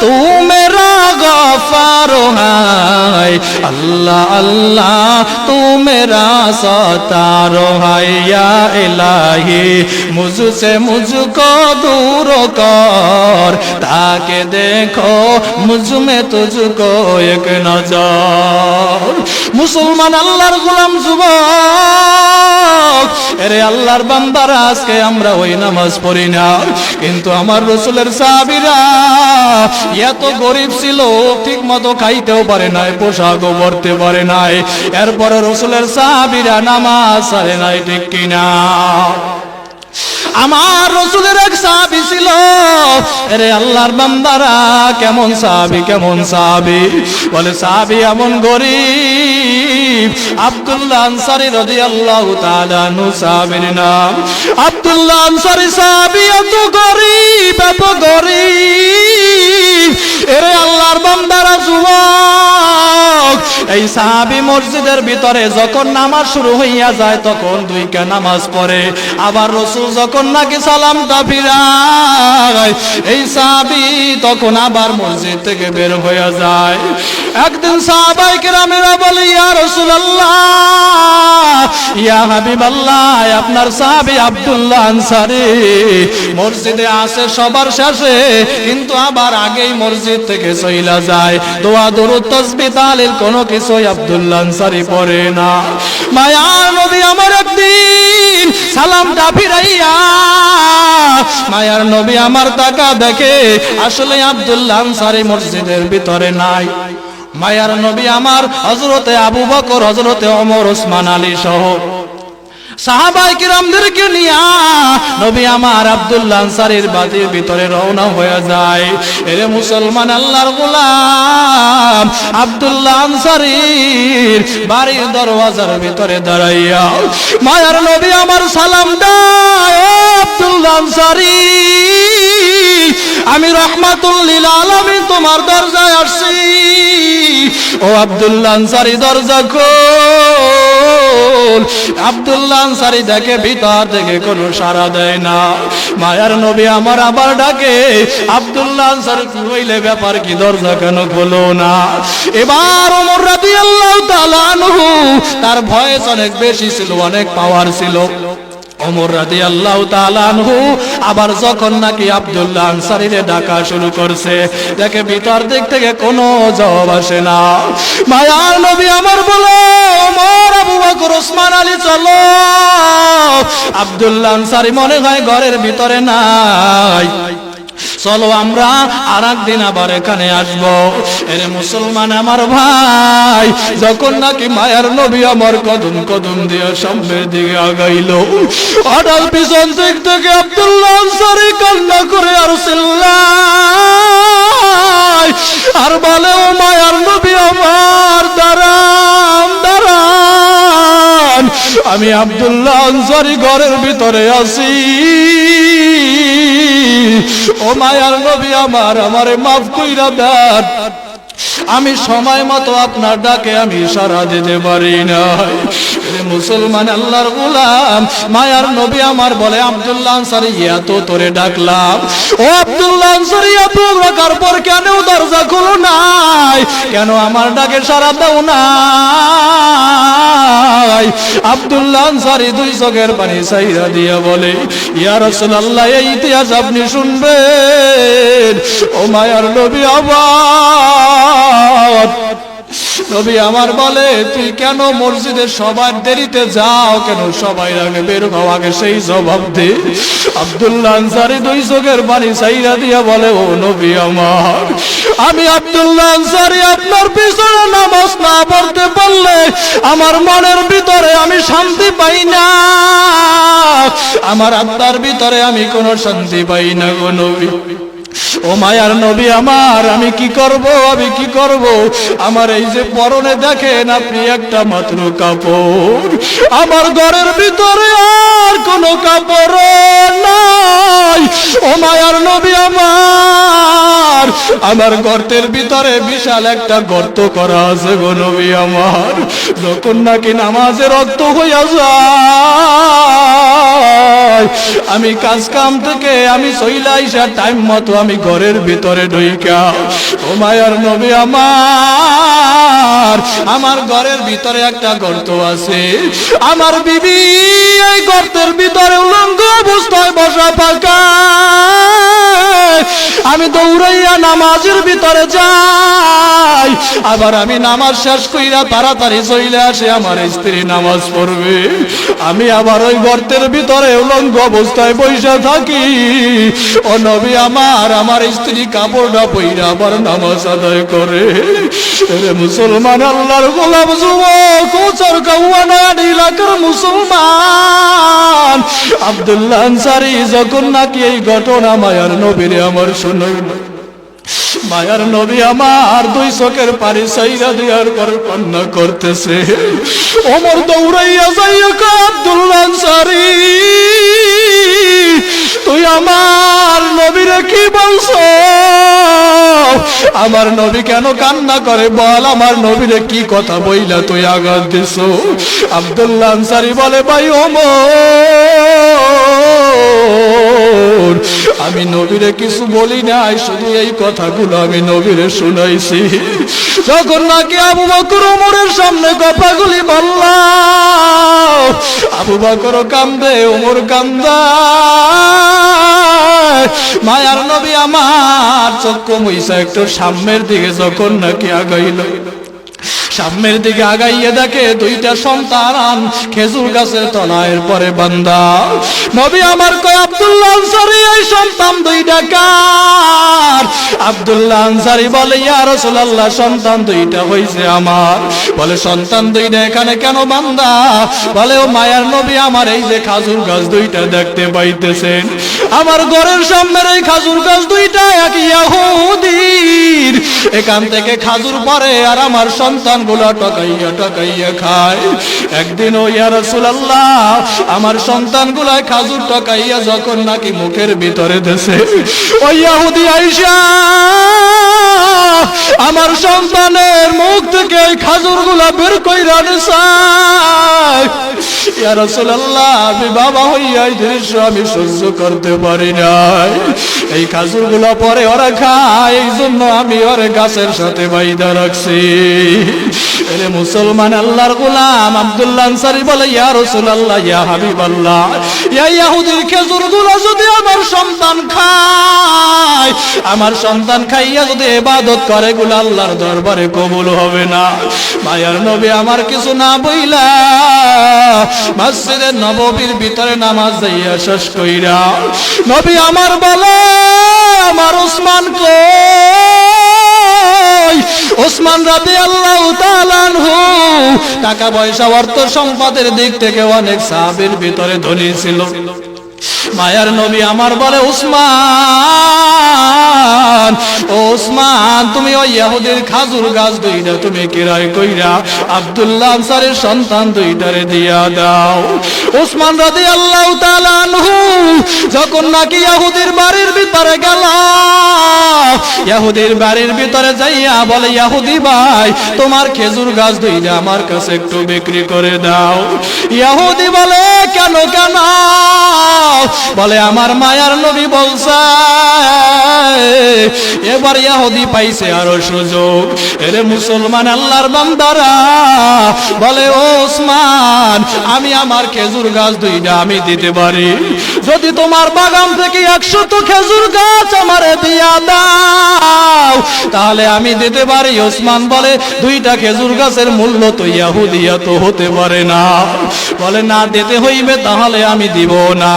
तू मेरा गफ्फार है, अल्लाह अल्लाह तू मेरा सत्तार है। या इलाही मुझसे मुझको दूर कर, ताकि देखो मुझ में तुझको एक नजर। मुसलमान अल्लाहर গোলাম যুবক, এরে আল্লাহর বান্দারা, আজকে আমরা ওই নামাজ পড়ি না, কিন্তু আমার রাসূলের সাহাবীরা এত গরিব ছিল, ঠিক মতো খাইতেও পারে নাই, পোশাকও পরতে পারে নাই, এরপরে রাসূলের সাহাবীরা নামাজ ছাড়ে নাই, ঠিক কিনা? আমার রাসূলের এক সাহাবী ছিল, আরে আল্লাহর বান্দারা, কেমন সাহাবী, কেমন সাহাবী, বলে সাহাবী এমন গরিব, আব্দুল্লাহ আনসারী রাদিয়াল্লাহু তাআলা আনহু সাহাবীর নাম। আব্দুল্লাহ আনসারী সাহাবী এত গরিব, এত গরিব, এরে আল্লাহর বান্দারা, যুবক, এই সাহাবী মসজিদের ভিতরে যখন নামাজ শুরু হইয়া যায় তখন দুইটা নামাজ পড়ে, আবার রাসূল যখন নাকি সালামটা ফিরায় এই সাহাবী তখন আবার মসজিদ থেকে বের হয়ে যায়। একদিন সাহাবায়ে কেরামেরা বলে, ইয়া রাসূলুল্লাহ, ইয়া হাবিবাল্লাহ, আপনার সাহাবী আব্দুল্লাহ আনসারী মসজিদে আসে সবার শেষে, কিন্তু আবার আগেই মসজিদ থেকে চইলা যায়, দোয়া দরুদ তাসবিহ তাহলিল কোনো কিছুই আব্দুল্লাহ আনসারী পড়ে না। মায়ার নবী আমার একদিন সালামটা ফিরাইয়া মায়ার নবী আমার তাকা দেখে, আসলে আব্দুল্লাহ আনসারী মসজিদের ভিতরে নাই। মায়ার নবী আমার হযরতে আবু বকর, হযরতে ওমর, ওসমান আলী সহ সাহাবায়ে কিরামদেরকে নিয়া নবী আমার আব্দুল্লাহ আনসারীর বাড়ির ভিতরে রওনা হয়ে যায়। এরে মুসলমান আল্লাহর গোলাম, আব্দুল্লাহ আনসারীর বাড়ির দরওয়াজার ভিতরে দাঁড়াইয়া মায়ার নবী আমার সালাম দেয়, ও আব্দুল্লাহ আনসারী, আমি রাহমাতুল লিল আলামিন তোমার দরজায় আসছি। ও আব্দুল্লাহ আনসারী দরজা খোল। আব্দুল্লাহ আনসারী দেখে ভিতর থেকে কোনো সাড়া দেয় না। মায়ার নবী আমার আবার ডাকে, আব্দুল্লাহ আনসারী কইলে ব্যাপার কি, দরজা কেন খোলো না? এবার ওমর রাদিয়াল্লাহু তাআলা আনহু, তার ভয়েস অনেক বেশি ছিল, অনেক পাওয়ার ছিল। ওমর রাদিয়াল্লাহু তাআলা আনহু আবার যখন নাকি আব্দুল্লাহ আনসারীরে ডাকা শুরু করছে, দেখে ভিতর দিক থেকে কোনো জবাব আসে না। মায়ার নবী আমার বলে, ওমর, আবু বকর, ওসমান আলী চলো। আব্দুল্লাহ আনসারী মনে হয় ঘরের ভিতরে নাই, চলো আমরা আর একদিন আবার এখানে আসবো। এরে মুসলমান আমার ভাই, যখন নাকি মায়ার নবী আমার কদম কদম দিয়ে সামনের দিকে আগাইল, হঠাৎ পিছন দিক থেকে আব্দুল্লাহ আনসারী কান্না করে আর চিল্লায় আর বলে, ও মায়ার নবী আমার, দাঁড়ান দাঁড়ান, আমি আব্দুল্লাহ আনসারী ঘরের ভিতরে আছি। ও মায়ার নবী আমার, আমারে মাফ কইরা দেন, আমি সময় মতো আপনার ডাকে আমি সাড়া দিতে পারি না। মুসলমান আল্লাহর গোলাম, মায়ার নবী আমার বলে, আব্দুল্লাহ আনসারী, এত তোরে ডাকলাম, ও আব্দুল্লাহ আনসারী, এত রাখার পর কেন দরজা খোলো নাই, কেন আমার ডাকে সাড়া দাও নাই? আব্দুল্লাহ আনসারী দুই চোখের পানি ছাইরা দিয়া বলে, ইয়া রাসূলুল্লাহ, এই ইতিহাস আপনি শুনবেন। ও মায়ার নবী আমার, নবী আমার বলে, তুই কেন মসজিদে সবার দেরিতে যাও, কেন সবাই আগে বের হও, আগে সেই জবাব দে। আব্দুল্লাহ আনসারী দুই চোখের পানি ছাইরা দিয়া বলে, ও নবী আমার, আমি আব্দুল্লাহ আনসারী আপনার পিছনে নামাজ না পড়তে পারলে আমার মনের ভিতরে আমি শান্তি পাই না, আমার আত্মার ভিতরে আমি কোনো শান্তি পাই না গো নবী। ও মায়ার নবী আমার, আমি কি করব, আমি কি করব? আমার এই যে পরনে দেখেন আপনি একটা মাত্র কাপড়, আমার ঘরের ভিতরে আর কোনো কাপড় নাই। ও মায়ার নবী আমার, আমার গর্তের ভিতরে বিশাল একটা গর্ত করা আছে গো নবী আমার। যখন নাকি নামাজে রক্ত হইয়া যায়, আমি কাজ কাম থেকে আমি চইলা আইসা টাইম মতো আমি ঘরের ভিতরে ঢুইকা, ও মায়ার নবী আমার ঘরের ভিতরে একটা গর্ত আছে। আমার বিবি এই গর্তের ভিতরে উলঙ্গ অবস্থায় বসা পাকা। আমি দৌড়াইয়া নামাজের ভিতরে যাই, আবার আমি নামাজ শেষ কইরা তাড়াতাড়ি চলে আসে আমার স্ত্রী নামাজ পড়বে। আমি আবার ওই গর্তের ভিতরে উলঙ্গ অবস্থায় বসে থাকি। ও নবী আমার স্ত্রী কাপড়টা পইরা আবার নামাজ আদায় করে। মুসলমান আল্লাহর গোলাম যুবক এলাকার মুসলমান আব্দুল্লাহ আনসারী যখন নাকি এই ঘটনা মায়ার নবীরে আমার শুনাইল, মায়ার নবী আমার দুই চোখের পানি সাইরা দেওয়ার পর কান্না করতেছে। ওমর দৌড়াইয়া যাইয়া আব্দুল্লাহ আনসারী, তুই আমার নবীরে কি বলছো? আমার নবী কেন কান্না করে বল, আমার নবীরে কি কথা বইলা তুই আঘাত দিছ? আব্দুল্লাহ আনসারী বলে, ভাই ওমর, আমি নবীরে কিছু বলি নাই, শুধু এই কথাগুলো আমি নবীরে শুনাইছি। যখন নাকি আবু বকর ওমরের সামনে কথাগুলি বললাম, আবু বকর কান্দে, ওমর কান্দায়। মায়ার নবী আমার চক্ষু মুইসা একটু সামনের দিকে যখন নাকি আগাইল, সামনের দিকে আগাইয়ে দেখে দুইটা সন্তান খেজুর গাছের তলায় পরে বান্দা। নবী আমার কয়, আব্দুল্লাহ আনসারী এই সন্তান দুইটা কার? আব্দুল্লাহ আনসারী বলে, ইয়া রাসূলুল্লাহ, সন্তান দুইটা হইছে আমার। বলে, সন্তান দুইটা এখানে কেন বান্দা? বলে, ও মায়ার নবী আমার, এই যে খাজুর গাছ দুইটা দেখতে পাইতেছেন, আমার ঘরের সামনের এই খাজুর গাছ দুইটা এক ইহুদীর, এখান থেকে খাজুর পরে আর আমার সন্তান গুলা টকাইয়া টকাইয়া খায়। একদিন ও ইয়া রাসূলুল্লাহ আমার সন্তান গুলা খাজুর টকাইয়া যখন নাকি মুখের ভিতরে দেশে, ওই ইহুদি আইসা আমার সন্তানের মুখ থেকে এই খাজুর গুলা বের কইরা নিছে। ইয়া রাসূলুল্লাহ, আমি বাবা হইয়া এই দৃশ্য আমি সহ্য করতে পারি নাই। এই খাজুর গুলা পরে ওরা খায়, এই জন্য আমি ওর গাছের সাথে বাইদা রাখছি। এরে মুসলমান আল্লাহর গোলাম আব্দুল্লাহ আনসারী বলে, ইয়া রাসূলুল্লাহ, ইয়া হাবিবাল্লাহ, ইয়া ইহুদির খেজুর গুলো যদি আমার সন্তান খায়, আমার সন্তান খাইয়া যদি ইবাদত করে, গুলো আল্লাহর দরবারে কবুল হবে না। মায়ার নবী আমার কিছু না বইলা মসজিদে নববীর ভিতরে নামাজ যাইয়া শেষ কইরা নবী আমার বলে, আমার ওসমান কই? ওসমান রাদিয়াল্লাহু তাআলা আনহু টাকা পয়সা অর্থ সম্পদের দিক থেকে অনেক সাহাবীর ভিতরে ধনী ছিল। মায়ার নবী আমার বলে, ওসমান, ওসমান, তুমি ওই ইহুদির খাজুর গাছ দুইটা তুমি কিরায় কইরা আব্দুল্লাহ আনসারীর সন্তান দুইটারে দিয়া দাও। ওসমান রাদিয়াল্লাহু তাআলা আনহু যখন নাকি ইহুদির বাড়ির ভিতরে গেল, ইহুদির বাড়ির ভিতরে যাইয়া বলে, ইহুদি ভাই, তোমার খেজুর গাছ দুইটা আমার কাছে একটু বিক্রি করে দাও। ইহুদি বলে, কেন কেন? বলে, আমার মায়ার নবী বলছে এবার ইহুদি পাইছে আরো সুযোগ। এরে মুসলমান আল্লাহর বান্দারা, বলে, ও ওসমান, আমি আমার খেজুর গাছ দুইটা আমি দিতে পারি, যদি তোমার বাগান থেকে 100 খেজুর গাছ আমারে দিয়া দাও তাহলে আমি দিতে পারি। ওসমান বলে, দুইটা খেজুর গাছের মূল্য তো ইহুদিয়া তো হতে পারে না। বলে, না দিতে হইবে, তাহলে আমি দিব না।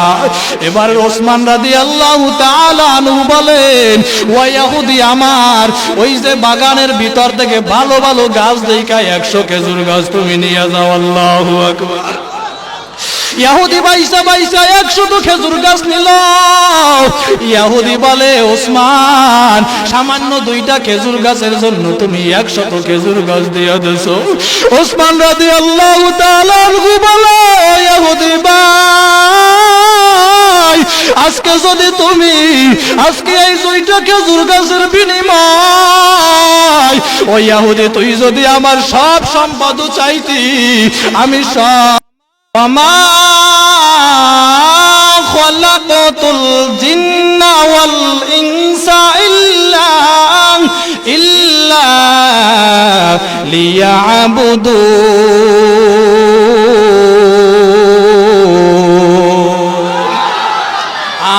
এবার ওসমান রাদিয়াল্লাহু তাআলা আনহু বলেন, ও ইহুদি আমার, ওই যে বাগানের ভিতর থেকে ভালো ভালো গাছ দেখা 100 খেজুর গাছ তুমি নিয়ে যাও। আল্লাহু আকবার। ইহুদি বাইসা বাইসা 100 খেজুর গাছ নিল। ইহুদি বলে, ওসমান সামান্য 2টা খেজুর গাছের জন্য তুমি 100 খেজুর গাছ দিয়ে দিছো। ওসমান রাদিয়াল্লাহু তাআলা আনহু বলে, ইহুদি ভাই, আজকে যদি তুমি আজকে এই 2টা খেজুর গাছের বিনিময় ওই ইহুদি তুই যদি আমার সব সম্পদ চাইতি, আমি সব وما خلقت الجن والإنس إلا ليعبدون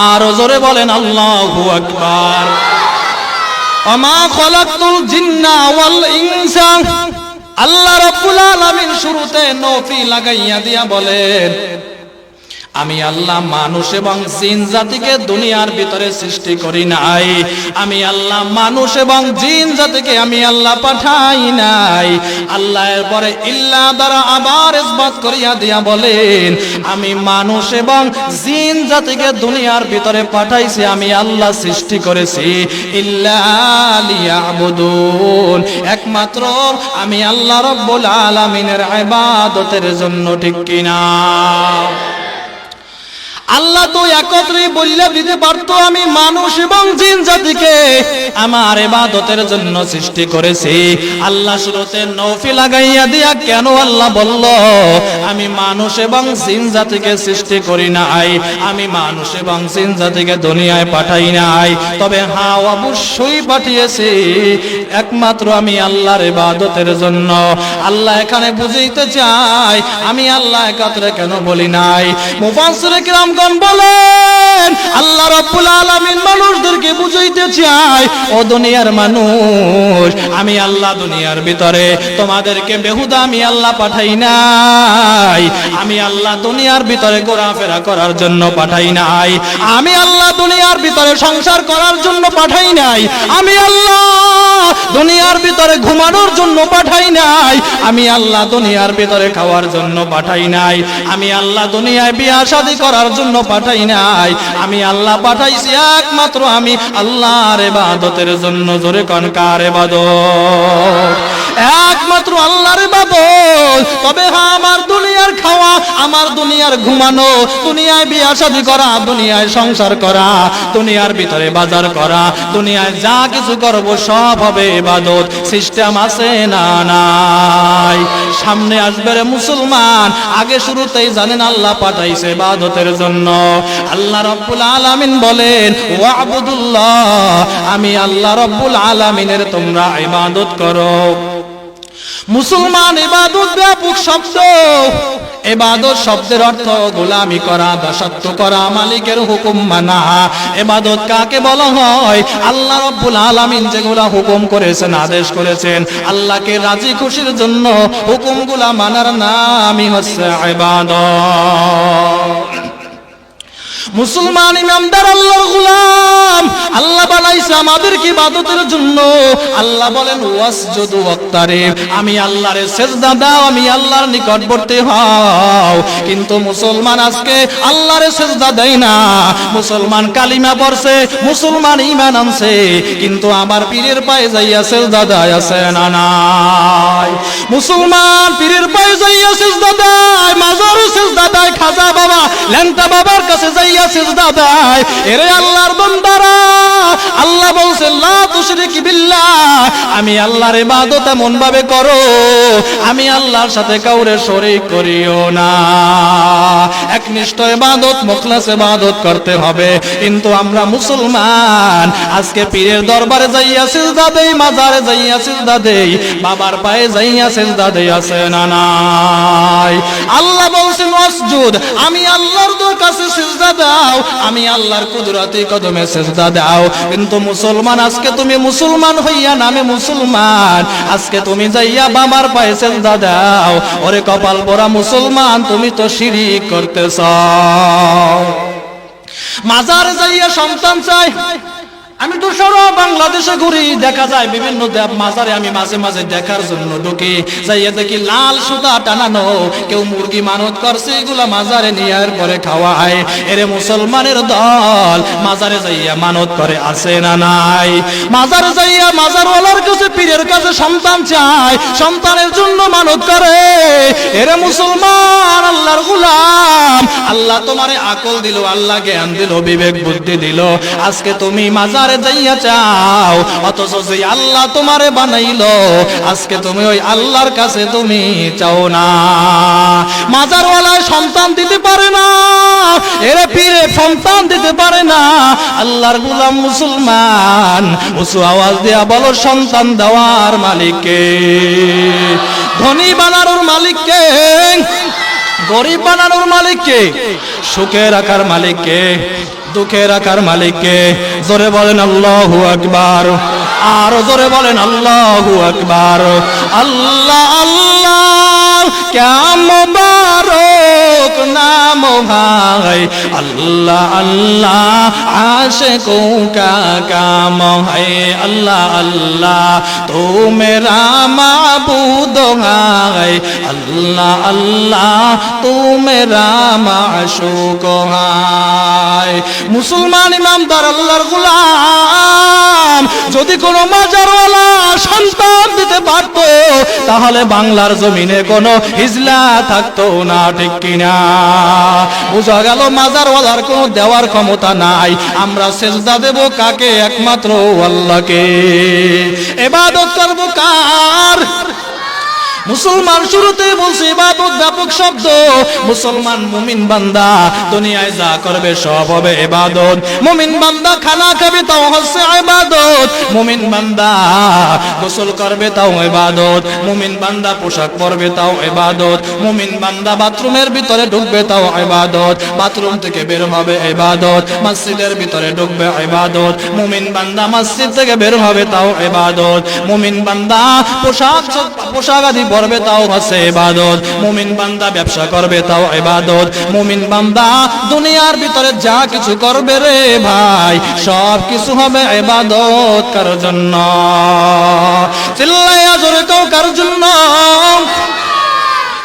আর জোরে বলেন আল্লাহু আকবার। وما خلقت الجن والإنس আল্লাহ রাব্বুল আলামিন শুরুতে নফি লাগাইয়া দিয়া বলেন, আমি আল্লাহ মানুষ এবং জিন জাতিকে দুনিয়ার ভিতরে সৃষ্টি করি নাই। আমি আল্লাহ মানুষ এবং জিন জাতিকে আমি আল্লাহ পাঠাই নাই। আল্লাহ এরপরে ইল্লা দ্বারা আবার ইসবাত করিয়া দিয়া বলেন, আমি মানুষ এবং জিন জাতিকে দুনিয়ার ভিতরে পাঠাইছি, আমি আল্লাহ সৃষ্টি করেছি ইল্লা লিয়াবুদুন, একমাত্র আমি আল্লাহ রাব্বুল আলামিনের ইবাদতের জন্য। ঠিক কিনা? আল্লাহ তো একত্রে বললে দিতে পারতো, আমি মানুষ এবং জিন জাতিকে আমার ইবাদতের জন্য সৃষ্টি করেছি। আল্লাহ শুরুতে নফি লাগাইয়া দিয়া কেন আল্লাহ বলল, আমি মানুষ এবং জিন জাতিকে সৃষ্টি করি নাই, আমি মানুষ এবং জিন জাতিকে দুনিয়ায় পাঠাই নাই, তবে হ্যাঁ অবশ্যই পাঠিয়েছি একমাত্র আমি আল্লাহর ইবাদতের জন্য। আল্লাহ এখানে বুঝাইতে চাই, আমি আল্লাহ একত্রে কেন বলি নাই। মুফাসসির কিরাম বলেন, আল্লাহ রাব্বুল আলামিন মানুষদেরকে বুঝাইতে চায়, ও দুনিয়ার মানুষ, আমি আল্লাহ দুনিয়ার ভিতরে তোমাদেরকে বেহুদা আমি আল্লাহ পাঠাই নাই। আমি আল্লাহ দুনিয়ার ভিতরে ঘোরাফেরা করার জন্য পাঠাই নাই। আমি আল্লাহ দুনিয়ার ভিতরে সংসার করার জন্য পাঠাই নাই। আমি আল্লাহ দুনিয়ার ভিতরে ঘুমানোর জন্য পাঠাই নাই। আমি আল্লাহ দুনিয়ার ভিতরে খাওয়ার জন্য পাঠাই নাই। আমি আল্লাহ দুনিয়ায় বিয়া শাদী করার জন্য পাঠাই নাই। আমি আল্লাহ পাঠাইছি একমাত্র আমি আল্লাহর ইবাদতের জন্য। জোরে কোন কার ইবাদত? একমাত্র আল্লাহর ইবাদত। তবে হ্যাঁ, আমার দুনিয়ার খাওয়া, আমার দুনিয়ার ঘুমানো, দুনিয়ায় বিয়া শাদী করা, দুনিয়ায় সংসার করা, দুনিয়ার ভিতরে বাজার করা, দুনিয়ায় যা কিছু করব সব হবে ইবাদত। সিস্টেম আছে না নাই? সামনে আসবে রে মুসলমান, আগে শুরুতেই জানেন আল্লাহ পাঠাইছে ইবাদতের জন্য। আল্লাহ রাব্বুল আলামিন বলেন, ওয়াবুদুল্লাহ, আমি আল্লাহ রাব্বুল আলামিনের তোমরা ইবাদত করো। মুসলমান ইবাদত ব্যাপক শব্দ। ইবাদত শব্দের অর্থ গোলামি করা, দাসত্ব করা, মালিকের হুকুম মানা। ইবাদত কাকে বলা হয়? আল্লাহ রাব্বুল আলামিন যেগুলা হুকুম করেছেন, আদেশ করেছেন, আল্লাহকে রাজি খুশির জন্য হুকুমগুলা মানার নামই হচ্ছে ইবাদত। মুসলমান ইমানদার আল্লাহর গোলাম, আল্লাহ বানাইছে আমাদেরকে ইবাদতের জন্য। আল্লাহ বলেন, ওয়াসজুদু ওয়াক্তারিব, আমি আল্লাহর সিজদা দাও, আমি আল্লাহর নিকটবর্তী হও। কিন্তু মুসলমান আজকে আল্লাহর সিজদা দেয় না। মুসলমান কালিমা পড়ছে, মুসলমান ঈমান আনছে, কিন্তু আমার পীরের পায়ে যাইয়া সিজদা দেয় আছে না নাই? মুসলমান পীরের পায়ে যাইয়া সিজদা দেয়, মাজারে সিজদা দেয়, খাজা বাবা, ল্যাংটা বাবার কাছে যাইয়া সিজদা দেয়। এরে আল্লাহর বান্দারা, আল্লাহ বলছেন, লা তুশরিক বিল্লাহ, আমি আল্লাহর ইবাদত এমন ভাবে করো, আমি আল্লাহর সাথে কাউরে শরীক করিও না। একনিষ্ঠ ইবাদত, মুখলাস ইবাদত করতে হবে। কিন্তু আমরা মুসলমান আজকে পীরের দরবারে যাইয়া সিজদা দেই, মাজারে যাইয়া সিজদা দেই, বাবার পায়ে যাইয়া সিজদা দেই আছে না নাই? আল্লাহ বলছেন, ওয়াসজুদ, আমি আল্লাহর কাছে সিজদা দাও, আমি আল্লাহর কুদরতি কদমে সিজদা দাও। কিন্তু মুসলমান আজকে তুমি মুসলমান হইয়া নামে মুসলমান, আজকে তুমি যাইয়া বাবার পায়ে সিজদা দাও। ওরে কপাল পোড়া মুসলমান, তুমি তো শিরক করতেছ। মাজারে যাইয়া সন্তান চাই, আমি তো সরব বাংলাদেশে ঘুরি, দেখা যায় বিভিন্ন মাজারে আমি মাঝে মাঝে দেখার জন্য ঢুকি, যাইয়া দেখি লাল সুতা টানানো, কেউ মুরগি মানত করছে, এগুলা মাজারে নিয়ে পরে খাওয়ায়। এরে মুসলমানের দল মাজারে যাইয়া মানত করে, আছে না নাই? মাজারে যাইয়া মাজারওয়ালার কাছে, পীরের কাছে সন্তান চায়, সন্তানের জন্য মানত করে। এরে মুসলমান, আল্লাহর গোলাম, আল্লাহ তোমারে আকল দিল, আল্লাহ জ্ঞান দিল, বিবেক বুদ্ধি দিল, আজকে তুমি মাজারে যাইয়া চাও, অথচ যে আল্লাহ তোমারে বানাইলো আজকে তুমি ওই আল্লাহর কাছে তুমি চাও না। মাজারওয়ালায় সন্তান দিতে পারে না, এরে পীরে সন্তান দিতে পারে না। আল্লাহর গোলাম মুসলমান, উঁচু আওয়াজ দিয়া বলো, সন্তান দেওয়ার মালিককে, ধনী বানানোর মালিককে, গরিব বানানোর মালিককে, সুখে রাখার মালিককে, দুঃখে রাখার মালিককে। জোরে বলেন আল্লাহু আকবার, আরো জোরে বলেন আল্লাহু আকবার। আল্লাহ আল্লাহ ক্যা মুবারক নাম ভাই, আল্লাহ আল্লাহ আশিকোं का काम है, अल्लाह अल्लाह तो मेरा माबूद है, अल्लाह अल्लाह तो मेरा माशूक है। মুসলমান ইমানদার আল্লাহর গোলাম, যদি কোনো মাজারওয়ালা সন্তান দিতে পারত, তাহলে বাংলার জমিনে কোনো হিজলা থাকতো না, ঠিক কিনা? বুঝা গেল মাজারওয়ালার কোনো দেওয়ার ক্ষমতা নাই। আমরা সেজদা দেব কাকে? একমাত্র আল্লাহকে। ইবাদত করব কার? মুসলমান শুরুতে বলছে ইবাদত ব্যাপক শব্দ। মুসলমান মুমিন বান্দা দুনিয়ায় যা করবে সব হবে ইবাদত। মুমিন বান্দা খানা খাবে তাও হচ্ছে ইবাদত। মুমিন বান্দা গোসল করবে তাও ইবাদত। মুমিন বান্দা পোশাক পরবে তাও ইবাদত। মুমিন বান্দা বাথরুমের ভিতরে ঢুকবে তাও ইবাদত। বাথরুম থেকে বের হবে ইবাদত। মসজিদের ভিতরে ঢুকবে ইবাদত। মুমিন বান্দা মসজিদ থেকে বের হবে তাও ইবাদত। মুমিন বান্দা পোশাক আদি পড়বে তাও হচ্ছে ইবাদত। মুমিন বান্দা ব্যবসা করবে তাও ইবাদত। মুমিন বান্দা দুনিয়ার ভিতরে যা কিছু করবে রে ভাই, সব কিছু হবে ইবাদত কার জন্য? চিল্লাইয়া জোরে কও, কার জন্য?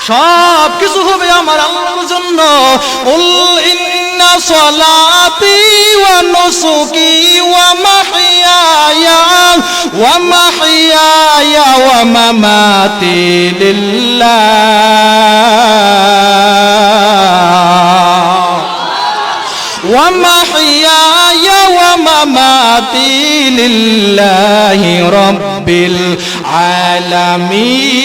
সব কিছু হবে আমার আল্লাহর জন্য। কুল ইন্না সলাতি ওয়া নুসুকি ওয়া মাহইয়ায়া ওয়া মামাতি লিল্লাহ ওয়া মাহইয়ায়া ওয়া মামাতি লিল্লাহি রাব্বিল আলামিন।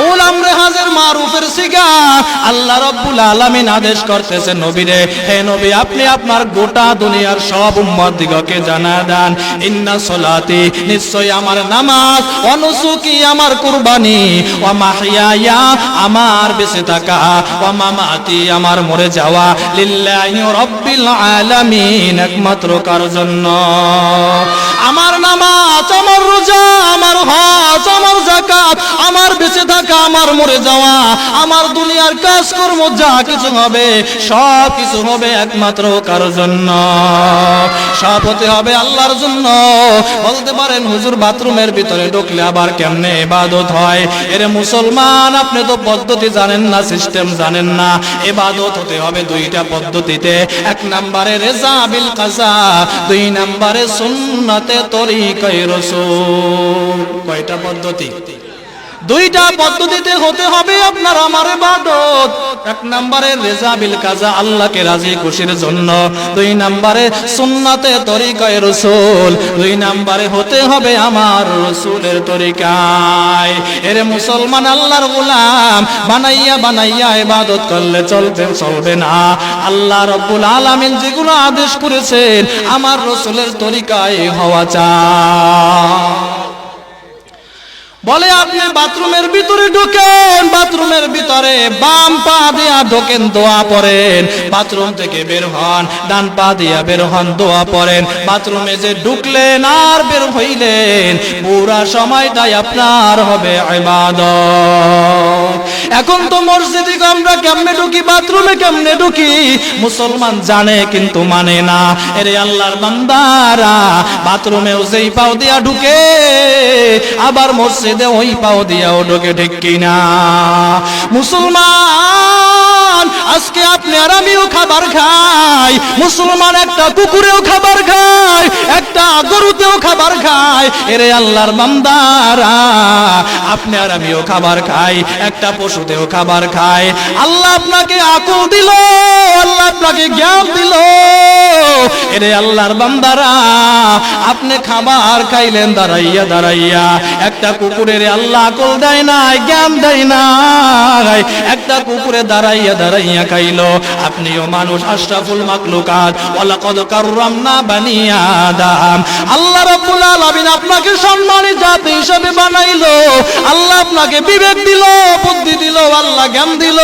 ওল আমরে হাজির মারুফের সিগা আল্লাহ রাব্বুল আলামিন আদেশ করতেছে নবীরে, হে নবী আপনি আপনার গোটা দুনিয়ার সব উম্মত দিগকে জানা দেন, ইন্না সলাতি নিশ্চয় আমার নামাজ, ওয়া নুসুকি আমার কুরবানি, ওয়া মাহইয়ায়া আমার বেঁচে থাকা, ওয়া মামাতি আমার মরে যাওয়া, লিল্লাহি রাব্বিল আলামিন একমাত্র কার জন্য? আমার নামাজ, আমার রোজা, আমার হজ, আমার যাকাত, আমার বেঁচে থাকা, আমার মরে যাওয়া, আমার দুনিয়ার কাজকর্ম যা কিছু হবে সব কিছু হবে একমাত্র কার জন্য? সব হতে হবে আল্লাহর জন্য। বলতে পারেন হুজুর বাথরুমের ভিতরে ঢুকলে আবার কেমনে ইবাদত হয়? এরে মুসলমান, আপনি তো পদ্ধতি জানেন না, সিস্টেম জানেন না। ইবাদত হতে হবে দুইটা পদ্ধতিতে। এক নম্বরে রেজা বিল কাজা, দুই নম্বরে সুন্নতে তরিকায়ে রাসূল। কয়টা পদ্ধতি? দুইটা পদ্ধতিতে হতে হবে আপনার আমার ইবাদত। এক নম্বরে রেজা বিল কাজা, আল্লাহকে রাজি খুশির জন্য। দুই নম্বরে সুন্নতে তরিকায়ে রাসূল, দুই নম্বরে হতে হবে আমার রাসূলের তরিকায়। এরে মুসলমান, আল্লাহর গোলাম বানাইয়া বানাইয়া ইবাদত করলে চলবে না। আল্লাহ রাব্বুল আলামিন যেগুলো আদেশ করেছেন আমার রাসূলের তরিকায় হওয়া চাই। বলে আপনি বাথরুমের ভিতরে ঢোকেন, বাথরুমের ভিতরে বাম পা দিয়া ঢোকেন, দোয়া পড়েন, বাথরুম থেকে বের হন ডান পা দিয়া বের হন, দোয়া পড়েন। বাথরুমে যে ঢুকলেন আর বের হইলেন পুরা সময়টাই আপনার হবে ইবাদত। এখন তো মসজিদে আমরা কেমনে ঢুকি, বাথরুমে কেমনে ঢুকি মুসলমান জানে কিন্তু মানে না। এরে আল্লাহর বান্দারা, বাথরুমেও যেই পাও দিয়া ঢুকে আবার মসজিদে ওই পাও দিয়াও ঢোকে, ঠিক কিনা? মুসলমান আজকে আপনি আর আমিও খাবার খাই, মুসলমান একটা কুকুরেও খাবার খায়, একটা গরুতেও খাবার খায়। এরে আল্লাহর বান্দারা, আপনি আর আমিও খাবার খাই, একটা পশুতেও খাবার খায়। আল্লাহ আপনাকে আকল দিল, আল্লাহ আপনাকে জ্ঞান দিল। এরে আল্লাহর বান্দারা, আপনি খাবার খাইলেন দাঁড়াইয়া দাঁড়াইয়া, একটা কুকুরের আল্লাহ আকল দেয় নাই, জ্ঞান দেয় নাই, একটা কুকুরে দাঁড়াইয়া দাঁড়াইয়া খাইলো। আপনিও মানুষ, আশরাফুল মাখলুকাত, ওয়ালাকাদ কাররামনা বানি আদম। আল্লাহ রাব্বুল আলামিন আপনাকে সম্মানিত জাতি হিসেবে বানাইলো, আল্লাহ আপনাকে বিবেক দিল, বুদ্ধি দিল, আল্লাহ জ্ঞান দিল।